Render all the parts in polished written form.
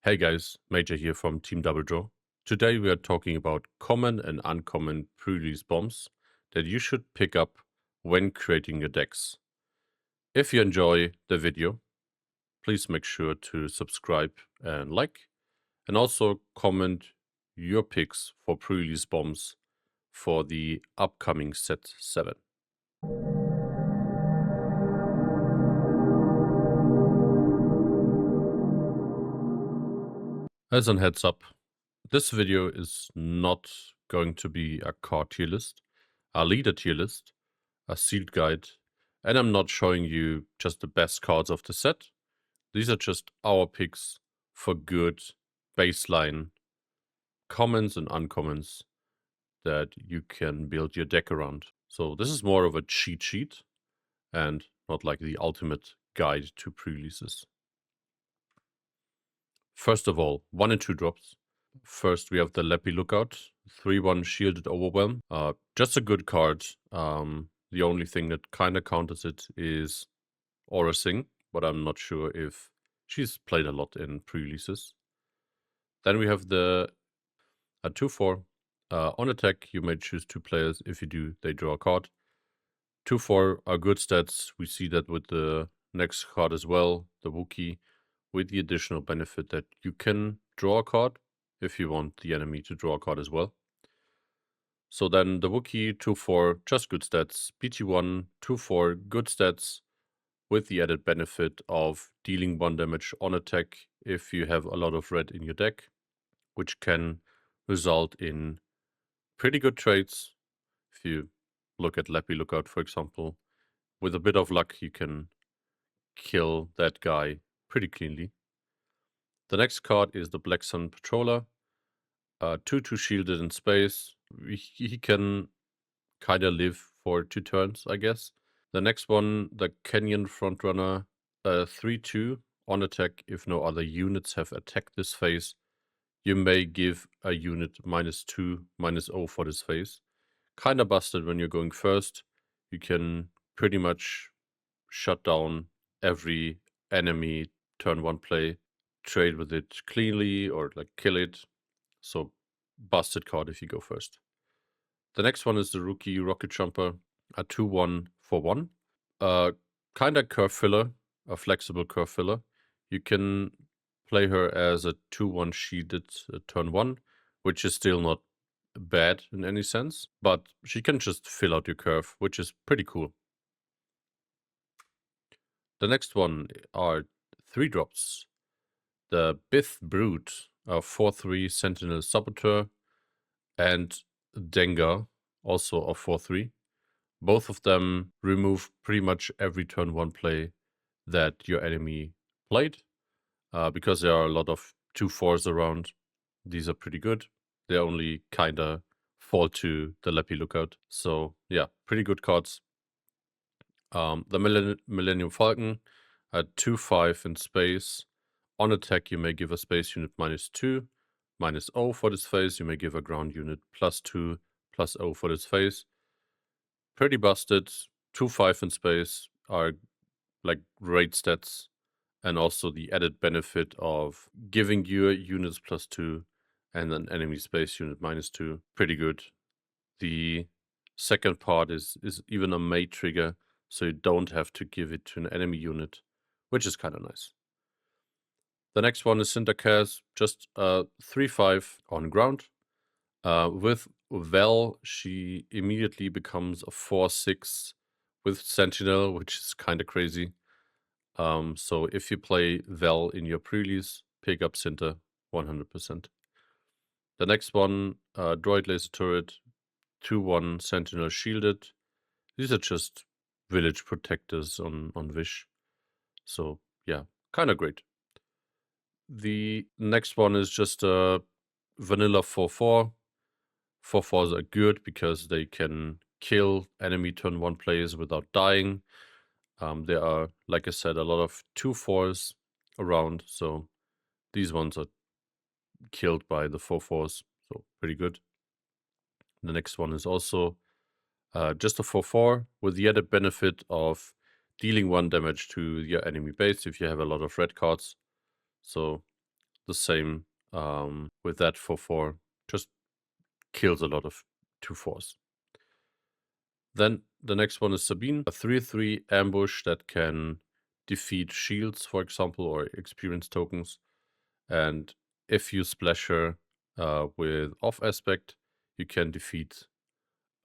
Hey guys, Major here from Team Double Draw. Today we are talking about common and uncommon pre-release bombs that you should pick up when creating your decks. If you enjoy the video, please make sure to subscribe and like, and also comment your picks for pre-release bombs for the upcoming set 7. As a heads up, this video is not going to be a card tier list, a leader tier list, a sealed guide, and I'm not showing you just the best cards of the set. These are just our picks for good baseline commons and uncommons that you can build your deck around. So this is more of a cheat sheet and not like the ultimate guide to pre-releases. First of all, 1 and 2 drops. First, we have the Leppy Lookout, 3/1 Shielded Overwhelm. Just a good card. The only thing that kind of counters it is Aura Sing, but I'm not sure if she's played a lot in pre-releases. Then we have the 2/4. On attack, you may choose 2 players. If you do, they draw a card. 2/4 are good stats. We see that with the next card as well, the Wookiee, with the additional benefit that you can draw a card if you want the enemy to draw a card as well. So then the Wookiee 2/4, just good stats. BT1 2/4, good stats, with the added benefit of dealing 1 damage on attack if you have a lot of red in your deck, which can result in pretty good trades. If you look at Leppy Lookout, for example, with a bit of luck, you can kill that guy pretty cleanly. The next card is the Black Sun Patroller. 2/2 shielded in space. He can kind of live for 2 turns, I guess. The next one, the Canyon Frontrunner, 3/2 on attack. If no other units have attacked this phase, you may give a unit -2, -0 for this phase. Kinda busted when you're going first. You can pretty much shut down every enemy turn 1 play, trade with it cleanly or like kill it. So busted card if you go first. The next one is the Rookie Rocket Jumper, a 2/1 for 1. Kinda curve filler, a flexible curve filler. You can play her as a 2/1 shielded turn 1, which is still not bad in any sense, but she can just fill out your curve, which is pretty cool. The next one are 3 drops. The Bith Brute, a 4/3 Sentinel Saboteur, and Dengar, also a 4/3. Both of them remove pretty much every turn 1 play that your enemy played. Because there are a lot of 2/4s around, these are pretty good. They only kinda fall to the Leppy Lookout. So yeah, pretty good cards. The Millennium Falcon, a 2/5 in space. On attack, you may give a space unit -2, -0 for this phase. You may give a ground unit +2, +0 for this phase. Pretty busted. 2/5 in space are like great stats. And also the added benefit of giving your units +2 and an enemy space unit -2. Pretty good. The second part is even a mate trigger, so you don't have to give it to an enemy unit, which is kind of nice. The next one is Cindercast, just 3/5 on ground. With Vel, she immediately becomes a 4/6 with Sentinel, which is kind of crazy. So if you play Vel in your pre-release, pick up Cinta 100%. The next one, Droid Laser Turret, 2/1 Sentinel Shielded. These are just village protectors on Wish. So yeah, kind of great. The next one is just a vanilla 4/4. 4/4s are good because they can kill enemy turn 1 players without dying. There are, like I said, a lot of 2/4s around, so these ones are killed by the 4/4s, so pretty good. The next one is also just a 4/4 with the added benefit of dealing 1 damage to your enemy base if you have a lot of red cards. So the same with that 4/4. Just kills a lot of 2/4s. Then the next one is Sabine, a 3/3 ambush that can defeat shields, for example, or experience tokens. And if you splash her with off aspect, you can defeat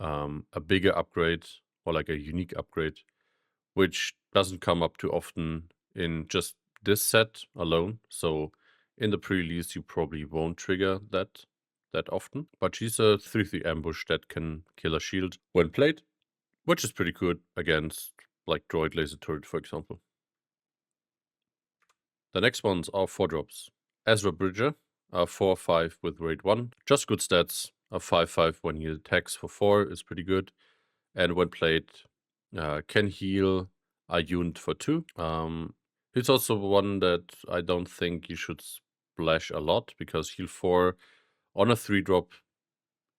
a bigger upgrade or like a unique upgrade, which doesn't come up too often in just this set alone. So in the pre-release, you probably won't trigger that often. But she's a 3/3 ambush that can kill a shield when played, which is pretty good against like droid laser turret, for example. The next ones are 4-drops. Ezra Bridger, a 4/5 with rate 1. Just good stats. A 5/5 when he attacks for 4 is pretty good. And when played, can heal a unit for 2. He's also one that I don't think you should splash a lot, because heal 4 on a 3-drop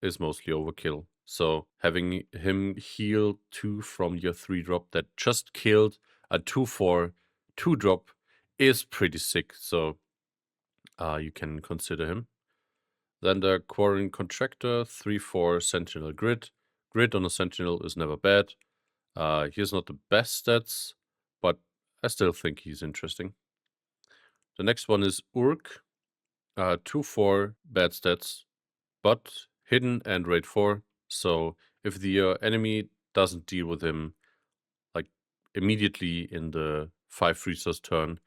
is mostly overkill. So having him heal 2 from your 3-drop that just killed a 2/4 2-drop is pretty sick. So you can consider him. Then the Quarrying Contractor, 3/4 Sentinel Grid. Grid on a Sentinel is never bad. He has not the best stats, but I still think he's interesting. The next one is Urk, 2/4 bad stats, but hidden and rate 4. So if the enemy doesn't deal with him like immediately in the 5 resource turn,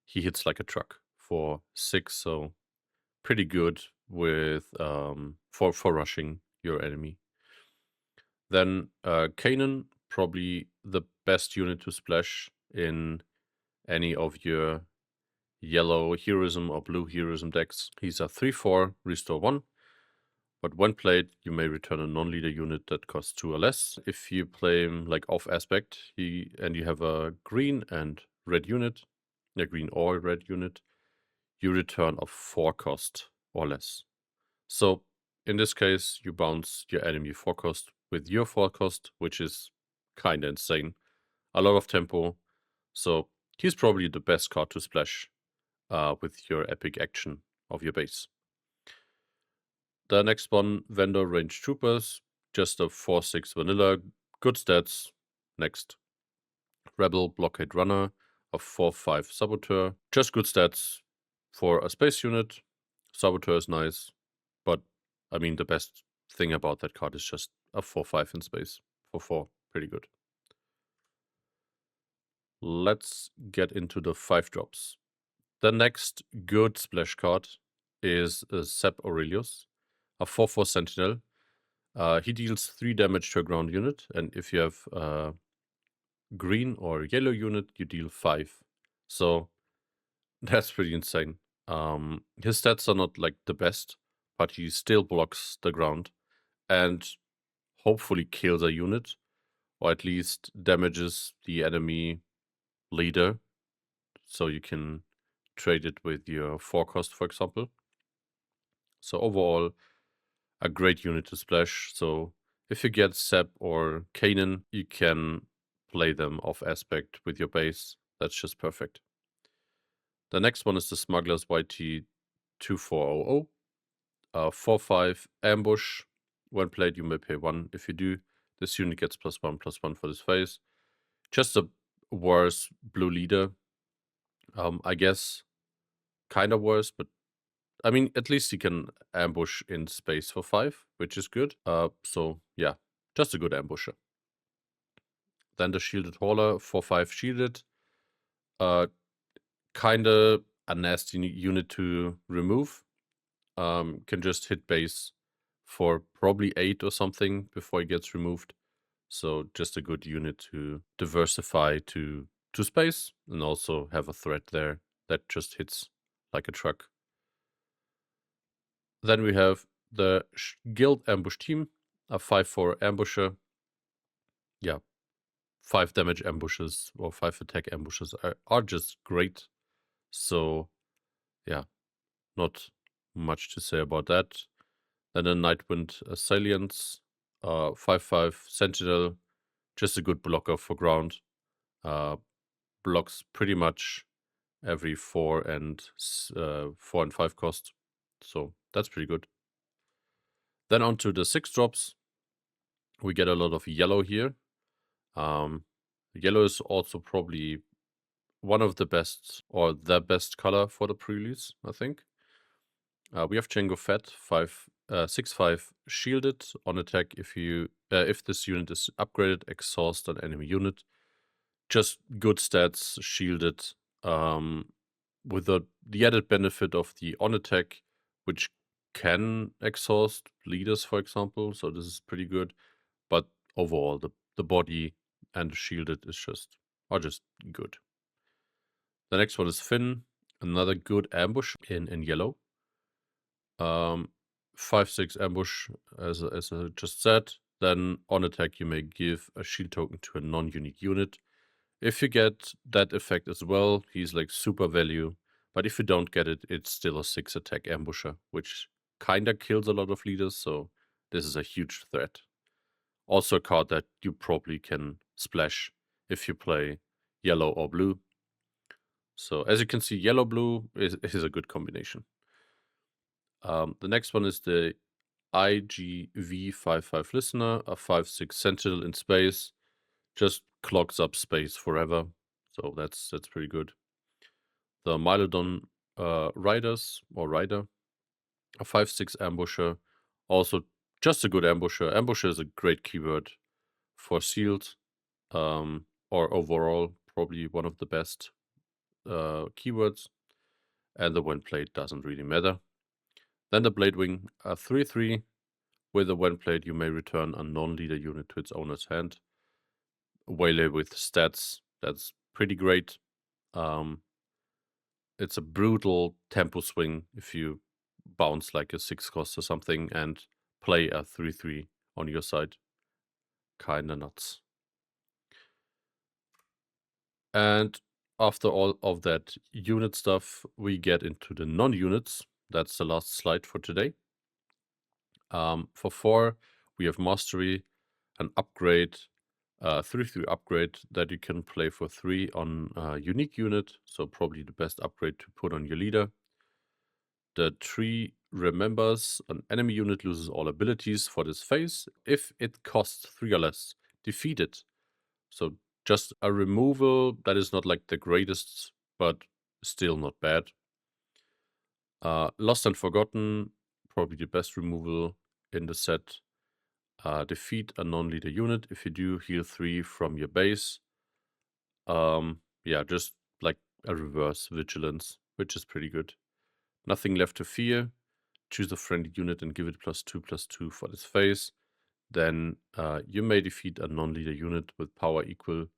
he hits like a truck for 6. So pretty good with for rushing your enemy. Then Kanan, probably the best unit to splash in any of your yellow heroism or blue heroism decks. He's a 3/4 restore 1, but when played, you may return a non-leader unit that costs 2 or less. If you play him like off aspect, and you have a green and red unit, a green or red unit, you return a 4 cost or less. So in this case, you bounce your enemy 4 cost with your 4 cost, which is kinda insane. A lot of tempo. So he's probably the best card to splash with your epic action of your base. The next one, Vendor Range Troopers, just a 4/6 vanilla, good stats. Next, Rebel Blockade Runner, a 4/5 Saboteur, just good stats for a space unit. Saboteur is nice, but I mean, the best thing about that card is just a 4/5 in space for 4, pretty good. Let's get into the 5-drops. The next good splash card is Sep Aurelius, a 4/4 Sentinel. He deals 3 damage to a ground unit, and if you have a green or yellow unit, you deal 5. So that's pretty insane. His stats are not like the best, but he still blocks the ground and hopefully kills a unit, or at least damages the enemy leader, so you can trade it with your 4 cost, for example. So overall, a great unit to splash. So if you get Sep or Kanan, you can play them off aspect with your base. That's just perfect. The next one is the Smuggler's YT 2400. 4/5 ambush. When played, you may pay 1. If you do, this unit gets +1/+1 for this phase. Just a worse blue leader. I guess kind of worse, but I mean, at least he can ambush in space for 5, which is good. So yeah, just a good ambusher. Then the Shielded Hauler, 4/5 shielded. Kinda a nasty unit to remove. Can just hit base for probably 8 or something before he gets removed. So just a good unit to diversify to space and also have a threat there that just hits like a truck. Then we have the Guild Ambush Team, a 5/4 ambusher. Yeah, 5 damage ambushes or 5 attack ambushes are just great. So yeah, not much to say about that. Then a Nightwind Assailants, 5/5 Sentinel, just a good blocker for ground. Blocks pretty much every 4 and 5 cost. So that's pretty good. Then on to the 6 drops. We get a lot of yellow here. Yellow is also probably one of the best or the best color for the pre-release, I think. We have Django Fett 6/5 shielded on attack if this unit is upgraded, exhaust an enemy unit. Just good stats, shielded, with the added benefit of the on attack, which can exhaust leaders, for example. So this is pretty good. But overall, the body and the shielded are just good. The next one is Finn, another good ambush in yellow. 5/6 ambush, as I just said. Then on attack, you may give a shield token to a non-unique unit. If you get that effect as well, he's like super value. But if you don't get it, it's still a 6 attack ambusher, which kinda kills a lot of leaders, so this is a huge threat. Also a card that you probably can splash if you play yellow or blue. So as you can see, yellow-blue is a good combination. The next one is the IGV-55 Listener, a 5/6 Sentinel in space. Just clogs up space forever, so that's pretty good. The Mylodon Rider, a 5/6 Ambusher, also just a good ambusher. Ambusher is a great keyword for sealed, or overall probably one of the best keywords, and the when played doesn't really matter. Then the Bladewing, a 3/3. With a when played, you may return a non-leader unit to its owner's hand. Waylay with stats, that's pretty great. It's a brutal tempo swing if you bounce like a 6 cost or something and play a 3/3 on your side. Kinda nuts. And after all of that unit stuff, we get into the non-units. That's the last slide for today. For 4, we have Mastery, an upgrade, 3/3 upgrade that you can play for 3 on a unique unit, so probably the best upgrade to put on your leader. The tree remembers an enemy unit loses all abilities for this phase. If it costs 3 or less, defeat it. So just a removal that is not like the greatest, but still not bad. Lost and Forgotten, probably the best removal in the set. Defeat a non-leader unit. If you do, heal 3 from your base. Yeah, just like a reverse vigilance, which is pretty good. Nothing left to fear. Choose a friendly unit and give it +2/+2 for this phase. Then you may defeat a non-leader unit with power equal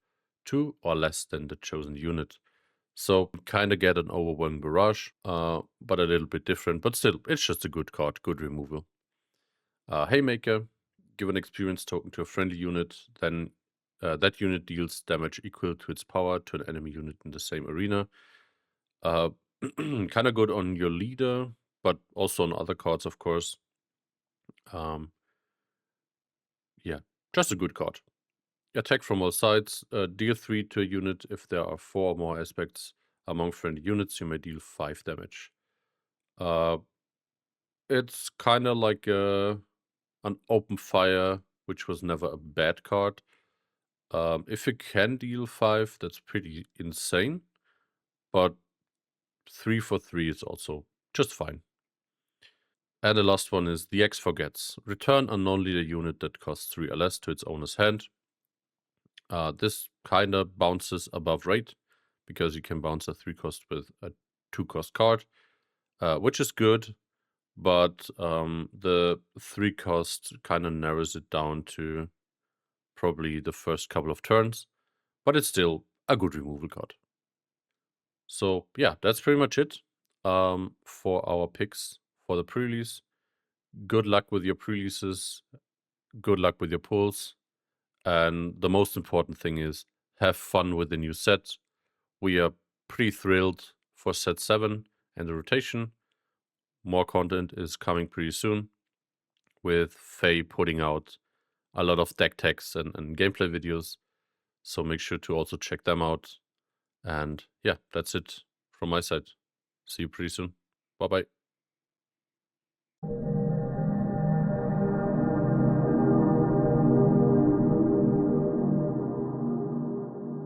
to or less than the chosen unit. So kind of get an overwhelming barrage, but a little bit different. But still, it's just a good card, good removal. Haymaker, give an experience token to a friendly unit, then that unit deals damage equal to its power to an enemy unit in the same arena. Kind of good on your leader, but also on other cards, of course. Yeah, just a good card. Attack from all sides. Deal 3 to a unit. If there are 4 or more aspects among friendly units, you may deal 5 damage. It's kind of like an open fire, which was never a bad card. If you can deal 5, that's pretty insane. But 3 for 3 is also just fine. And the last one is the X Forgets. Return a non-leader unit that costs 3 or less to its owner's hand. This kind of bounces above rate, because you can bounce a 3 cost with a 2 cost card, which is good, but the 3 cost kind of narrows it down to probably the first couple of turns, but it's still a good removal card. So yeah, that's pretty much it for our picks for the pre-release. Good luck with your pre-releases, good luck with your pulls, and the most important thing is have fun with the new set. We are pretty thrilled for set 7 and the rotation. More content is coming pretty soon, with Faye putting out a lot of deck techs and gameplay videos. So make sure to also check them out. And yeah, that's it from my side. See you pretty soon. Bye bye.